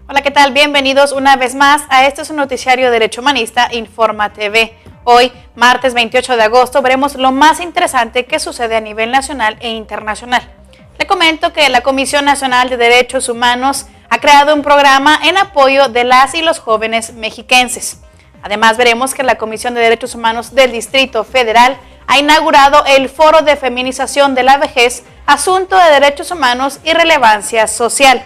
Hola, ¿qué tal? Bienvenidos una vez más a este es un noticiario de Derecho Humanista Informa TV. Hoy, martes 28 de agosto, veremos lo más interesante que sucede a nivel nacional e internacional. Le comento que la Comisión Nacional de Derechos Humanos ha creado un programa en apoyo de las y los jóvenes mexiquenses. Además, veremos que la Comisión de Derechos Humanos del Distrito Federal ha inaugurado el Foro de Feminización de la Vejez, Asunto de Derechos Humanos y Relevancia Social.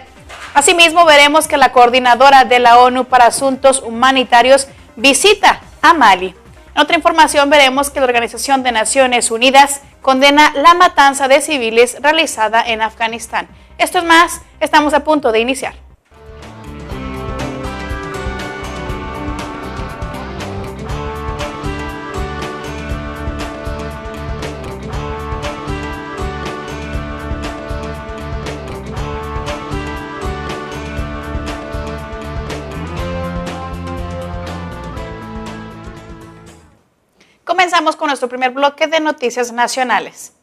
Asimismo, veremos que la coordinadora de la ONU para Asuntos Humanitarios visita a Mali. En otra información, veremos que la Organización de Naciones Unidas condena la matanza de civiles realizada en Afganistán. Esto es más, estamos a punto de iniciar. Comenzamos con nuestro primer bloque de noticias nacionales.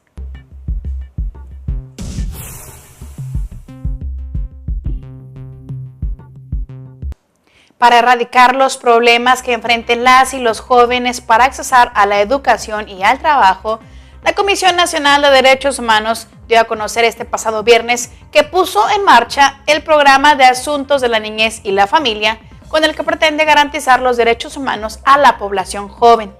Para erradicar los problemas que enfrenten las y los jóvenes para accesar a la educación y al trabajo, la Comisión Nacional de Derechos Humanos dio a conocer este pasado viernes que puso en marcha el programa de Asuntos de la Niñez y la Familia, con el que pretende garantizar los derechos humanos a la población joven.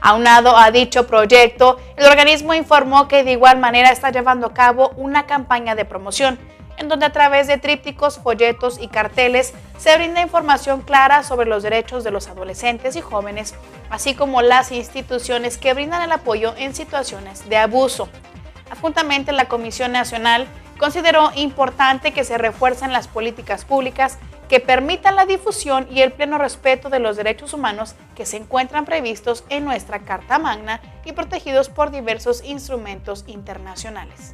Aunado a dicho proyecto, el organismo informó que de igual manera está llevando a cabo una campaña de promoción, en donde a través de trípticos, folletos y carteles se brinda información clara sobre los derechos de los adolescentes y jóvenes, así como las instituciones que brindan el apoyo en situaciones de abuso. Adjuntamente, la Comisión Nacional consideró importante que se refuercen las políticas públicas que permitan la difusión y el pleno respeto de los derechos humanos que se encuentran previstos en nuestra Carta Magna y protegidos por diversos instrumentos internacionales.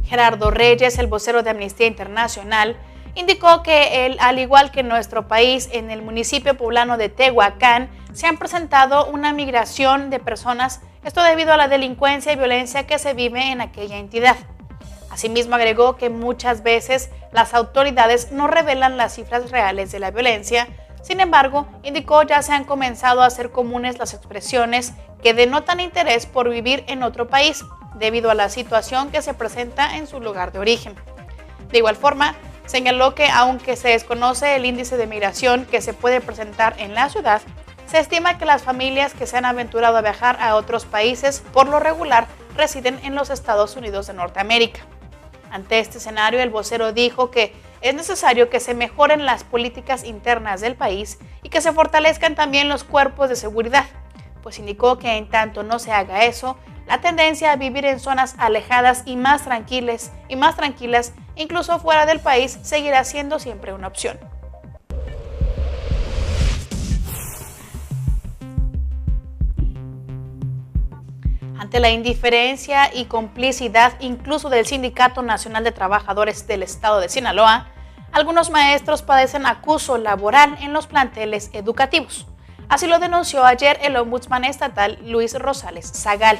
Gerardo Reyes, el vocero de Amnistía Internacional, indicó que al igual que en nuestro país, en el municipio poblano de Tehuacán, se han presentado una migración de personas, esto debido a la delincuencia y violencia que se vive en aquella entidad. Asimismo, agregó que muchas veces las autoridades no revelan las cifras reales de la violencia. Sin embargo, indicó ya se han comenzado a hacer comunes las expresiones que denotan interés por vivir en otro país, debido a la situación que se presenta en su lugar de origen. De igual forma, señaló que aunque se desconoce el índice de migración que se puede presentar en la ciudad, se estima que las familias que se han aventurado a viajar a otros países por lo regular residen en los Estados Unidos de Norteamérica. Ante este escenario, el vocero dijo que es necesario que se mejoren las políticas internas del país y que se fortalezcan también los cuerpos de seguridad, pues indicó que en tanto no se haga eso, la tendencia a vivir en zonas alejadas y más tranquilas, incluso fuera del país, seguirá siendo siempre una opción. Ante la indiferencia y complicidad incluso del Sindicato Nacional de Trabajadores del Estado de Sinaloa, algunos maestros padecen acoso laboral en los planteles educativos. Así lo denunció ayer el ombudsman estatal Luis Rosales Zagal.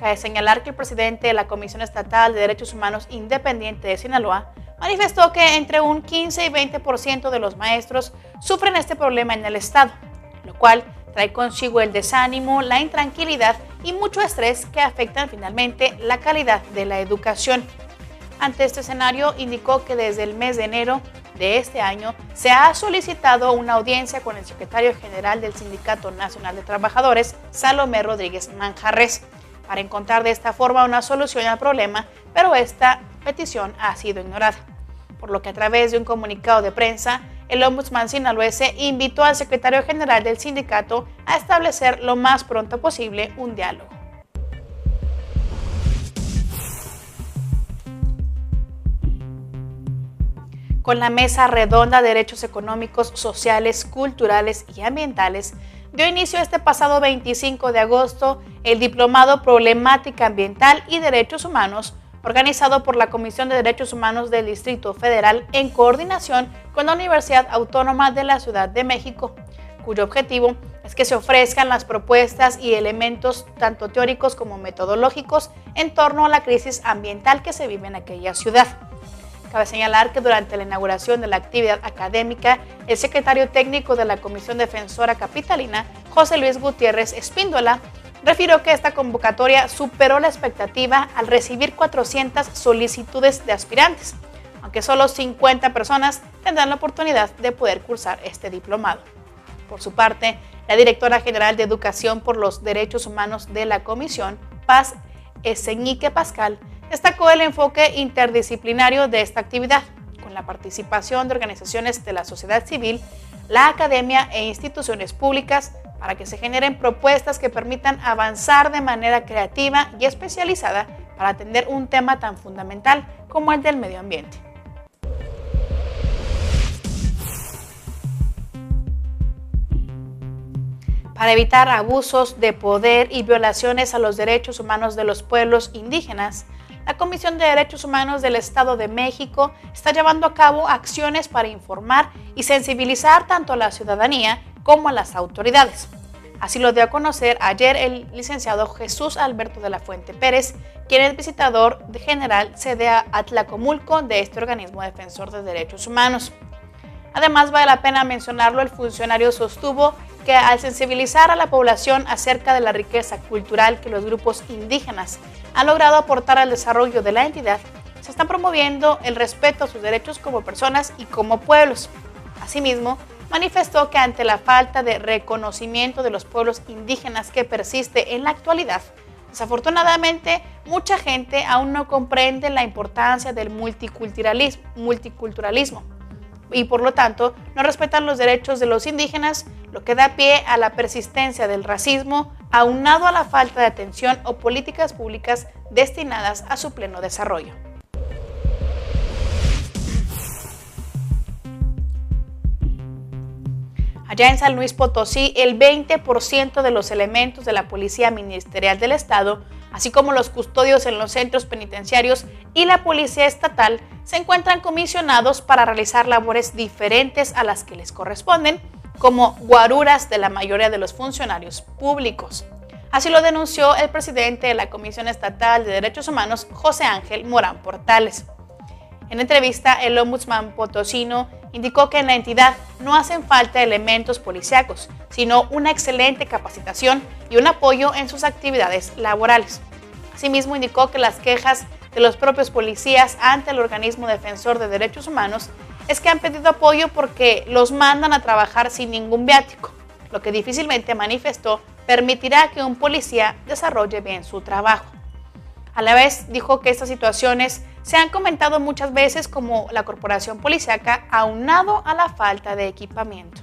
Cabe señalar que el presidente de la Comisión Estatal de Derechos Humanos Independiente de Sinaloa manifestó que entre un 15 y 20% de los maestros sufren este problema en el estado, lo cual trae consigo el desánimo, la intranquilidad y mucho estrés que afectan finalmente la calidad de la educación. Ante este escenario, indicó que desde el mes de enero de este año se ha solicitado una audiencia con el secretario general del Sindicato Nacional de Trabajadores, Salomé Rodríguez Manjarres, para encontrar de esta forma una solución al problema, pero esta petición ha sido ignorada. Por lo que a través de un comunicado de prensa, el ombudsman sinaloense invitó al secretario general del sindicato a establecer lo más pronto posible un diálogo. Con la Mesa Redonda de Derechos Económicos, Sociales, Culturales y Ambientales, dio inicio este pasado 25 de agosto el Diplomado Problemática Ambiental y Derechos Humanos, organizado por la Comisión de Derechos Humanos del Distrito Federal en coordinación con la Universidad Autónoma de la Ciudad de México, cuyo objetivo es que se ofrezcan las propuestas y elementos tanto teóricos como metodológicos en torno a la crisis ambiental que se vive en aquella ciudad. Cabe señalar que durante la inauguración de la actividad académica, el secretario técnico de la Comisión Defensora Capitalina, José Luis Gutiérrez Espíndola, refirió que esta convocatoria superó la expectativa al recibir 400 solicitudes de aspirantes, aunque solo 50 personas tendrán la oportunidad de poder cursar este diplomado. Por su parte, la directora general de Educación por los Derechos Humanos de la Comisión, Paz Ezeñique Pascal, destacó el enfoque interdisciplinario de esta actividad, con la participación de organizaciones de la sociedad civil, la academia e instituciones públicas, para que se generen propuestas que permitan avanzar de manera creativa y especializada para atender un tema tan fundamental como el del medio ambiente. Para evitar abusos de poder y violaciones a los derechos humanos de los pueblos indígenas, la Comisión de Derechos Humanos del Estado de México está llevando a cabo acciones para informar y sensibilizar tanto a la ciudadanía como a las autoridades. Así lo dio a conocer ayer el licenciado Jesús Alberto de la Fuente Pérez, quien es visitador general sede a Atlacomulco de este organismo defensor de derechos humanos. Además, vale la pena mencionarlo, el funcionario sostuvo que al sensibilizar a la población acerca de la riqueza cultural que los grupos indígenas han logrado aportar al desarrollo de la entidad, se está promoviendo el respeto a sus derechos como personas y como pueblos. Asimismo, manifestó que ante la falta de reconocimiento de los pueblos indígenas que persiste en la actualidad, desafortunadamente mucha gente aún no comprende la importancia del multiculturalismo y por lo tanto no respetan los derechos de los indígenas, lo que da pie a la persistencia del racismo, aunado a la falta de atención o políticas públicas destinadas a su pleno desarrollo. Allá en San Luis Potosí, el 20% de los elementos de la Policía Ministerial del Estado, así como los custodios en los centros penitenciarios y la Policía Estatal, se encuentran comisionados para realizar labores diferentes a las que les corresponden, como guaruras de la mayoría de los funcionarios públicos. Así lo denunció el presidente de la Comisión Estatal de Derechos Humanos, José Ángel Morán Portales. En entrevista, el ombudsman potosino indicó que en la entidad no hacen falta elementos policíacos, sino una excelente capacitación y un apoyo en sus actividades laborales. Asimismo, indicó que las quejas de los propios policías ante el organismo defensor de derechos humanos es que han pedido apoyo porque los mandan a trabajar sin ningún viático, lo que difícilmente, manifestó, permitirá que un policía desarrolle bien su trabajo. A la vez, dijo que estas situaciones se han comentado muchas veces como la corporación policíaca, aunado a la falta de equipamiento.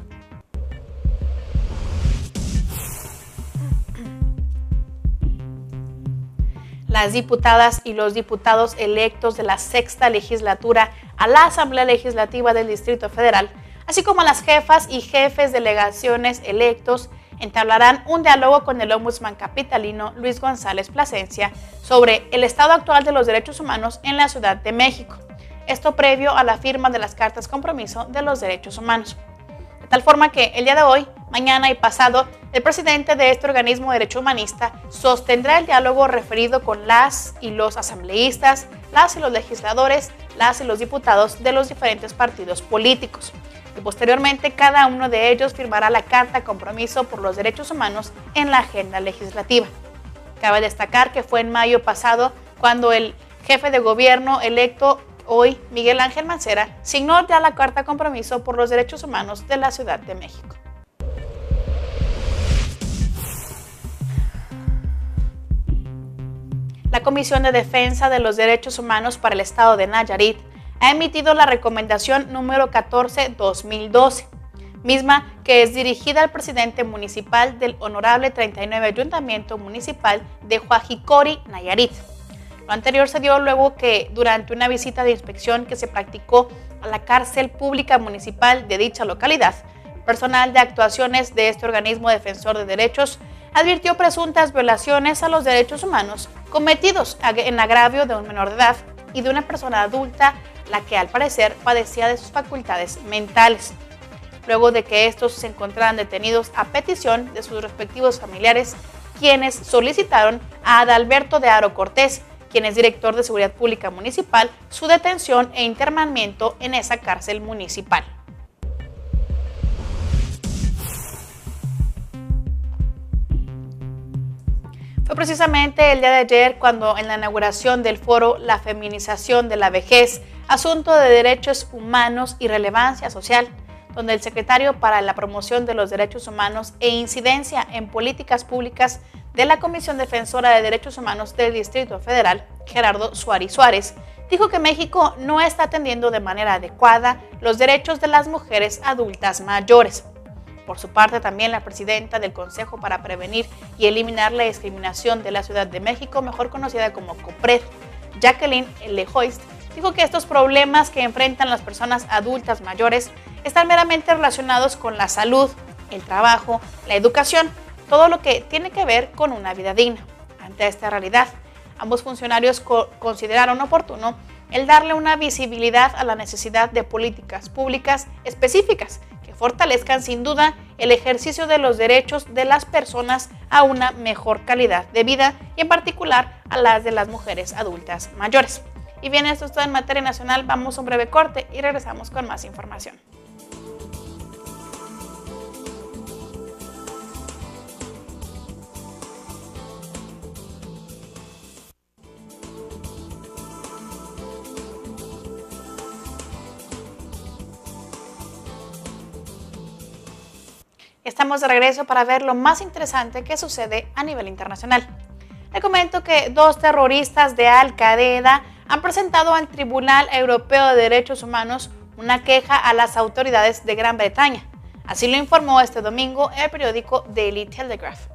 Las diputadas y los diputados electos de la sexta legislatura a la Asamblea Legislativa del Distrito Federal, así como las jefas y jefes de delegaciones electos, entablarán un diálogo con el ombudsman capitalino Luis González Plasencia sobre el estado actual de los derechos humanos en la Ciudad de México. Esto previo a la firma de las cartas compromiso de los derechos humanos. De tal forma que el día de hoy, mañana y pasado, el presidente de este organismo de derecho humanista sostendrá el diálogo referido con las y los asambleístas, las y los legisladores, las y los diputados de los diferentes partidos políticos. Y posteriormente cada uno de ellos firmará la carta compromiso por los derechos humanos en la agenda legislativa. Cabe destacar que fue en mayo pasado cuando el jefe de gobierno electo hoy, Miguel Ángel Mancera, signó ya la carta compromiso por los derechos humanos de la Ciudad de México. La Comisión de Defensa de los Derechos Humanos para el Estado de Nayarit ha emitido la recomendación número 14/2012, misma que es dirigida al presidente municipal del Honorable 39 Ayuntamiento Municipal de Huajicori, Nayarit. Lo anterior se dio luego que durante una visita de inspección que se practicó a la cárcel pública municipal de dicha localidad, personal de actuaciones de este organismo defensor de derechos advirtió presuntas violaciones a los derechos humanos cometidos en agravio de un menor de edad y de una persona adulta, la que al parecer padecía de sus facultades mentales. Luego de que estos se encontraran detenidos a petición de sus respectivos familiares, quienes solicitaron a Adalberto de Haro Cortés, quien es director de Seguridad Pública Municipal, su detención e internamiento en esa cárcel municipal. Fue precisamente el día de ayer cuando en la inauguración del foro La feminización de la vejez, asunto de derechos humanos y relevancia social, donde el secretario para la promoción de los derechos humanos e incidencia en políticas públicas de la Comisión Defensora de Derechos Humanos del Distrito Federal, Gerardo Suárez, dijo que México no está atendiendo de manera adecuada los derechos de las mujeres adultas mayores. Por su parte, también la presidenta del Consejo para Prevenir y Eliminar la Discriminación de la Ciudad de México, mejor conocida como COPRED, Jacqueline Lejoist, dijo que estos problemas que enfrentan las personas adultas mayores están meramente relacionados con la salud, el trabajo, la educación, todo lo que tiene que ver con una vida digna. Ante esta realidad, ambos funcionarios consideraron oportuno el darle una visibilidad a la necesidad de políticas públicas específicas que fortalezcan sin duda el ejercicio de los derechos de las personas a una mejor calidad de vida y en particular a las de las mujeres adultas mayores. Y bien, esto es todo en materia nacional. Vamos a un breve corte y regresamos con más información. Estamos de regreso para ver lo más interesante que sucede a nivel internacional. Le comento que 2 terroristas de Al-Qaeda han presentado al Tribunal Europeo de Derechos Humanos una queja a las autoridades de Gran Bretaña. Así lo informó este domingo el periódico Daily Telegraph.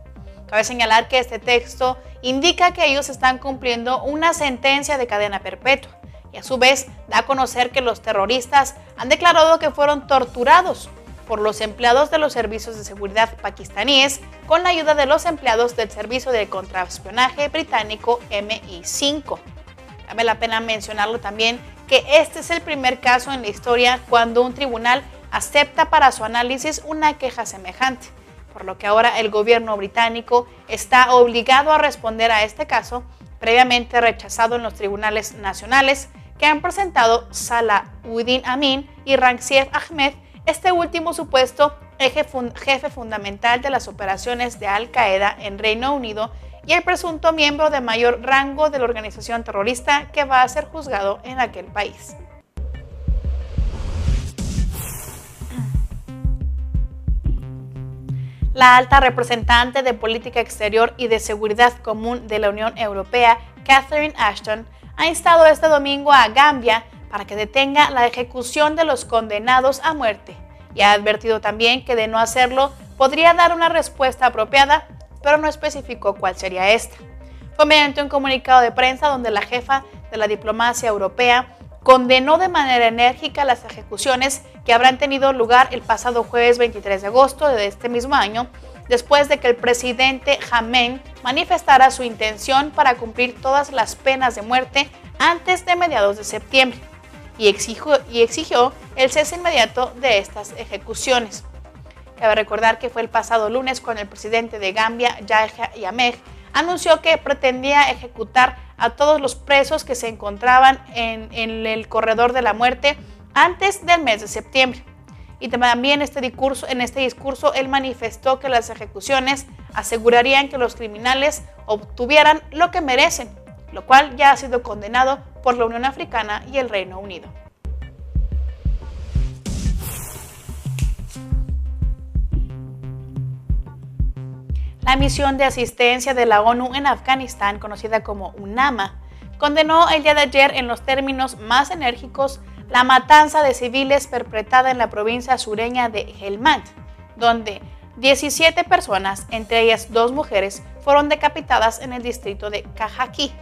Cabe señalar que este texto indica que ellos están cumpliendo una sentencia de cadena perpetua y a su vez da a conocer que los terroristas han declarado que fueron torturados por los empleados de los servicios de seguridad pakistaníes con la ayuda de los empleados del servicio de contraespionaje británico MI5. Vale la pena mencionarlo también que este es el primer caso en la historia cuando un tribunal acepta para su análisis una queja semejante, por lo que ahora el gobierno británico está obligado a responder a este caso, previamente rechazado en los tribunales nacionales que han presentado Salahuddin Amin y Rangsief Ahmed, este último supuesto jefe fundamental de las operaciones de Al-Qaeda en Reino Unido y el presunto miembro de mayor rango de la organización terrorista que va a ser juzgado en aquel país. La alta representante de Política Exterior y de Seguridad Común de la Unión Europea, Catherine Ashton, ha instado este domingo a Gambia para que detenga la ejecución de los condenados a muerte y ha advertido también que de no hacerlo podría dar una respuesta apropiada, pero no especificó cuál sería esta. Fue mediante un comunicado de prensa donde la jefa de la diplomacia europea condenó de manera enérgica las ejecuciones que habrán tenido lugar el pasado jueves 23 de agosto de este mismo año, después de que el presidente Jammeh manifestara su intención para cumplir todas las penas de muerte antes de mediados de septiembre y exigió el cese inmediato de estas ejecuciones. Cabe recordar que fue el pasado lunes cuando el presidente de Gambia, Yahya Jammeh, anunció que pretendía ejecutar a todos los presos que se encontraban en el corredor de la muerte antes del mes de septiembre. Y también en este discurso él manifestó que las ejecuciones asegurarían que los criminales obtuvieran lo que merecen, lo cual ya ha sido condenado por la Unión Africana y el Reino Unido. La misión de asistencia de la ONU en Afganistán, conocida como UNAMA, condenó el día de ayer en los términos más enérgicos la matanza de civiles perpetrada en la provincia sureña de Helmand, donde 17 personas, entre ellas 2 mujeres, fueron decapitadas en el distrito de Kajaki.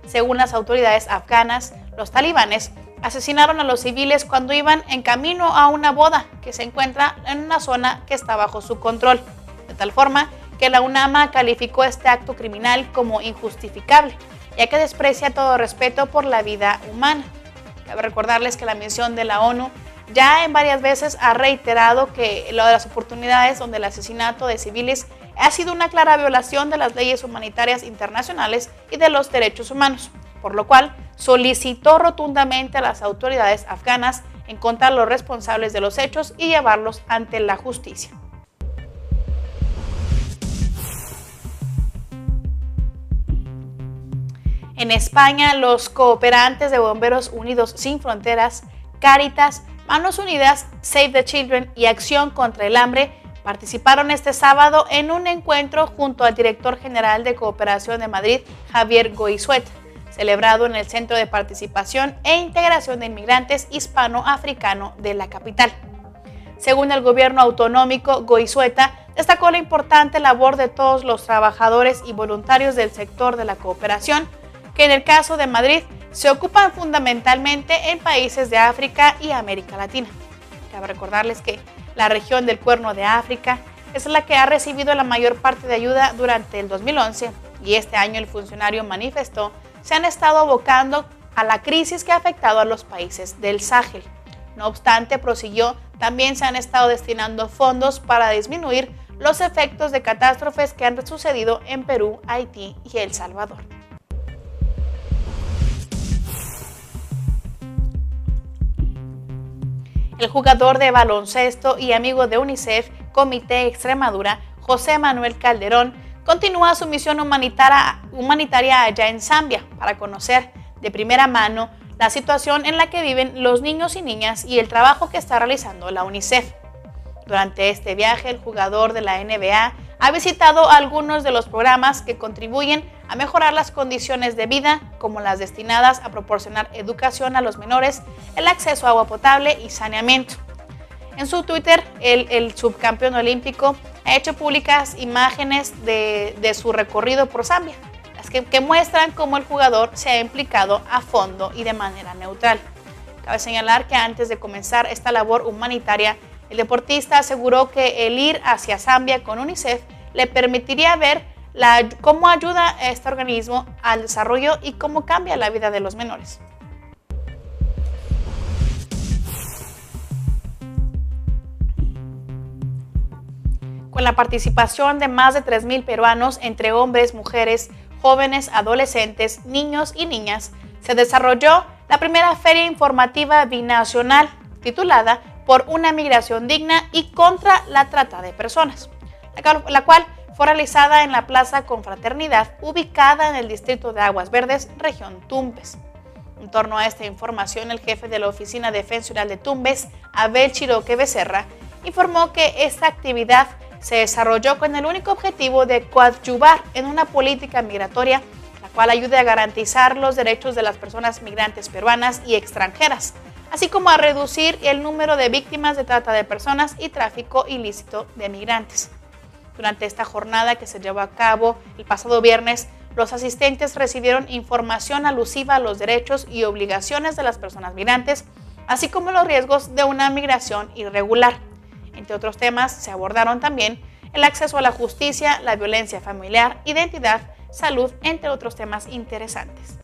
Según las autoridades afganas, los talibanes asesinaron a los civiles cuando iban en camino a una boda que se encuentra en una zona que está bajo su control, de tal forma que la UNAMA calificó este acto criminal como injustificable, ya que desprecia todo respeto por la vida humana. Cabe recordarles que la misión de la ONU ya en varias veces ha reiterado que lo de las oportunidades donde el asesinato de civiles ha sido una clara violación de las leyes humanitarias internacionales y de los derechos humanos, por lo cual solicitó rotundamente a las autoridades afganas encontrar a los responsables de los hechos y llevarlos ante la justicia. En España, los cooperantes de Bomberos Unidos Sin Fronteras, Cáritas, Manos Unidas, Save the Children y Acción contra el Hambre participaron este sábado en un encuentro junto al director general de Cooperación de Madrid, Javier Goizueta, celebrado en el Centro de Participación e Integración de Inmigrantes Hispano-Africano de la capital. Según el gobierno autonómico, Goizueta destacó la importante labor de todos los trabajadores y voluntarios del sector de la cooperación, que en el caso de Madrid se ocupan fundamentalmente en países de África y América Latina. Cabe recordarles que la región del Cuerno de África es la que ha recibido la mayor parte de ayuda durante el 2011 y este año el funcionario manifestó se han estado abocando a la crisis que ha afectado a los países del Sahel. No obstante, prosiguió, también se han estado destinando fondos para disminuir los efectos de catástrofes que han sucedido en Perú, Haití y El Salvador. El jugador de baloncesto y amigo de UNICEF, Comité Extremadura, José Manuel Calderón, continúa su misión humanitaria allá en Zambia para conocer de primera mano la situación en la que viven los niños y niñas y el trabajo que está realizando la UNICEF. Durante este viaje, el jugador de la NBA ha visitado algunos de los programas que contribuyen a mejorar las condiciones de vida, como las destinadas a proporcionar educación a los menores, el acceso a agua potable y saneamiento. En su Twitter, el subcampeón olímpico ha hecho públicas imágenes de su recorrido por Zambia, las que muestran cómo el jugador se ha implicado a fondo y de manera neutral. Cabe señalar que antes de comenzar esta labor humanitaria, el deportista aseguró que el ir hacia Zambia con UNICEF le permitiría ver cómo ayuda a este organismo al desarrollo y cómo cambia la vida de los menores. Con la participación de más de 3,000 peruanos, entre hombres, mujeres, jóvenes, adolescentes, niños y niñas, se desarrolló la primera feria informativa binacional titulada Por una migración digna y contra la trata de personas, la cual fue realizada en la Plaza Confraternidad, ubicada en el distrito de Aguas Verdes, región Tumbes. En torno a esta información, el jefe de la Oficina Defensional de Tumbes, Abel Chiroque Becerra, informó que esta actividad se desarrolló con el único objetivo de coadyuvar en una política migratoria, la cual ayude a garantizar los derechos de las personas migrantes peruanas y extranjeras, así como a reducir el número de víctimas de trata de personas y tráfico ilícito de migrantes. Durante esta jornada que se llevó a cabo el pasado viernes, los asistentes recibieron información alusiva a los derechos y obligaciones de las personas migrantes, así como los riesgos de una migración irregular. Entre otros temas, se abordaron también el acceso a la justicia, la violencia familiar, identidad, salud, entre otros temas interesantes.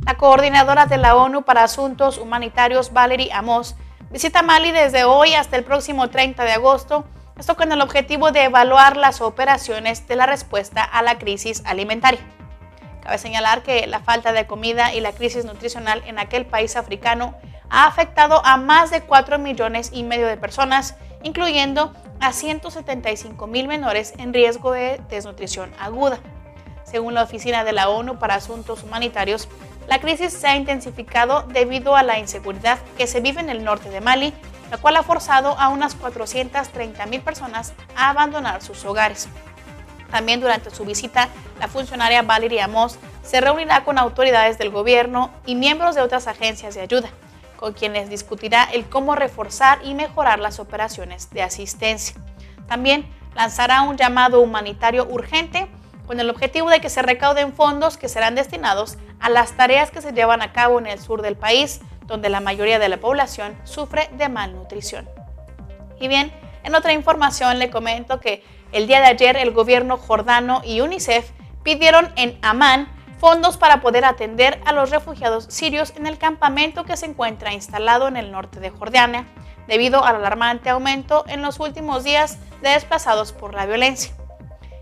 La coordinadora de la ONU para Asuntos Humanitarios, Valerie Amos, visita Mali desde hoy hasta el próximo 30 de agosto, esto con el objetivo de evaluar las operaciones de la respuesta a la crisis alimentaria. Cabe señalar que la falta de comida y la crisis nutricional en aquel país africano ha afectado a más de 4,5 millones de personas, incluyendo a 175,000 menores en riesgo de desnutrición aguda. Según la Oficina de la ONU para Asuntos Humanitarios, la crisis se ha intensificado debido a la inseguridad que se vive en el norte de Mali, la cual ha forzado a unas 430,000 personas a abandonar sus hogares. También durante su visita, la funcionaria Valerie Amos se reunirá con autoridades del gobierno y miembros de otras agencias de ayuda, con quienes discutirá el cómo reforzar y mejorar las operaciones de asistencia. También lanzará un llamado humanitario urgente con el objetivo de que se recauden fondos que serán destinados a las tareas que se llevan a cabo en el sur del país, donde la mayoría de la población sufre de malnutrición. Y bien, en otra información le comento que el día de ayer el gobierno jordano y UNICEF pidieron en Amán fondos para poder atender a los refugiados sirios en el campamento que se encuentra instalado en el norte de Jordania, debido al alarmante aumento en los últimos días de desplazados por la violencia.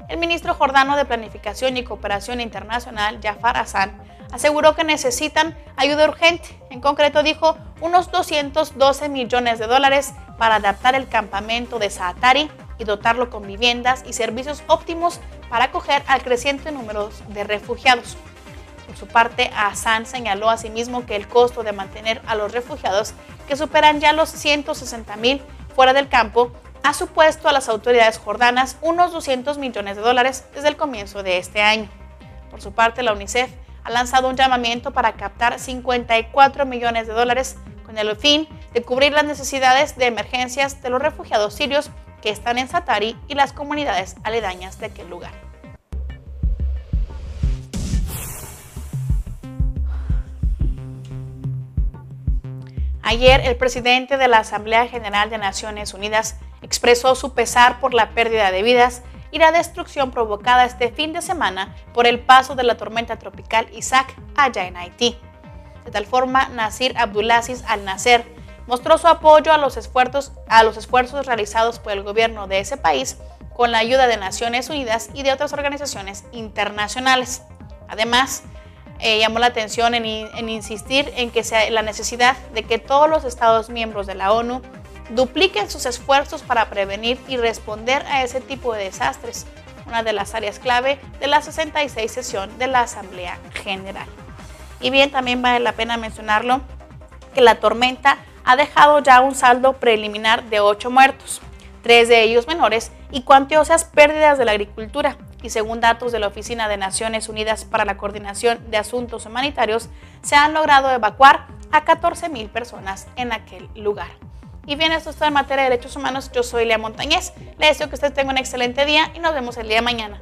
El ministro jordano de Planificación y Cooperación Internacional, Jafar Hassan, aseguró que necesitan ayuda urgente. En concreto dijo unos 212 millones de dólares para adaptar el campamento de Zaatari y dotarlo con viviendas y servicios óptimos para acoger al creciente número de refugiados. Por su parte, Hassan señaló asimismo que el costo de mantener a los refugiados, que superan ya los 160,000 fuera del campo, ha supuesto a las autoridades jordanas unos 200 millones de dólares desde el comienzo de este año. Por su parte, la UNICEF ha lanzado un llamamiento para captar 54 millones de dólares con el fin de cubrir las necesidades de emergencias de los refugiados sirios que están en Zaatari y las comunidades aledañas de aquel lugar. Ayer, el presidente de la Asamblea General de Naciones Unidas expresó su pesar por la pérdida de vidas y la destrucción provocada este fin de semana por el paso de la tormenta tropical Isaac allá en Haití. De tal forma, Nasir Abdulaziz Al-Nasser mostró su apoyo a los esfuerzos realizados por el gobierno de ese país con la ayuda de Naciones Unidas y de otras organizaciones internacionales. Además, llamó la atención en insistir en que la necesidad de que todos los Estados miembros de la ONU dupliquen sus esfuerzos para prevenir y responder a ese tipo de desastres, una de las áreas clave de la 66 sesión de la Asamblea General. Y bien, también vale la pena mencionarlo, que la tormenta ha dejado ya un saldo preliminar de 8 muertos, 3 de ellos menores, y cuantiosas pérdidas de la agricultura. Y según datos de la Oficina de Naciones Unidas para la Coordinación de Asuntos Humanitarios, se han logrado evacuar a 14,000 personas en aquel lugar. Y bien, esto es todo en materia de derechos humanos. Yo soy Lea Montañez. Les deseo que ustedes tengan un excelente día y nos vemos el día de mañana.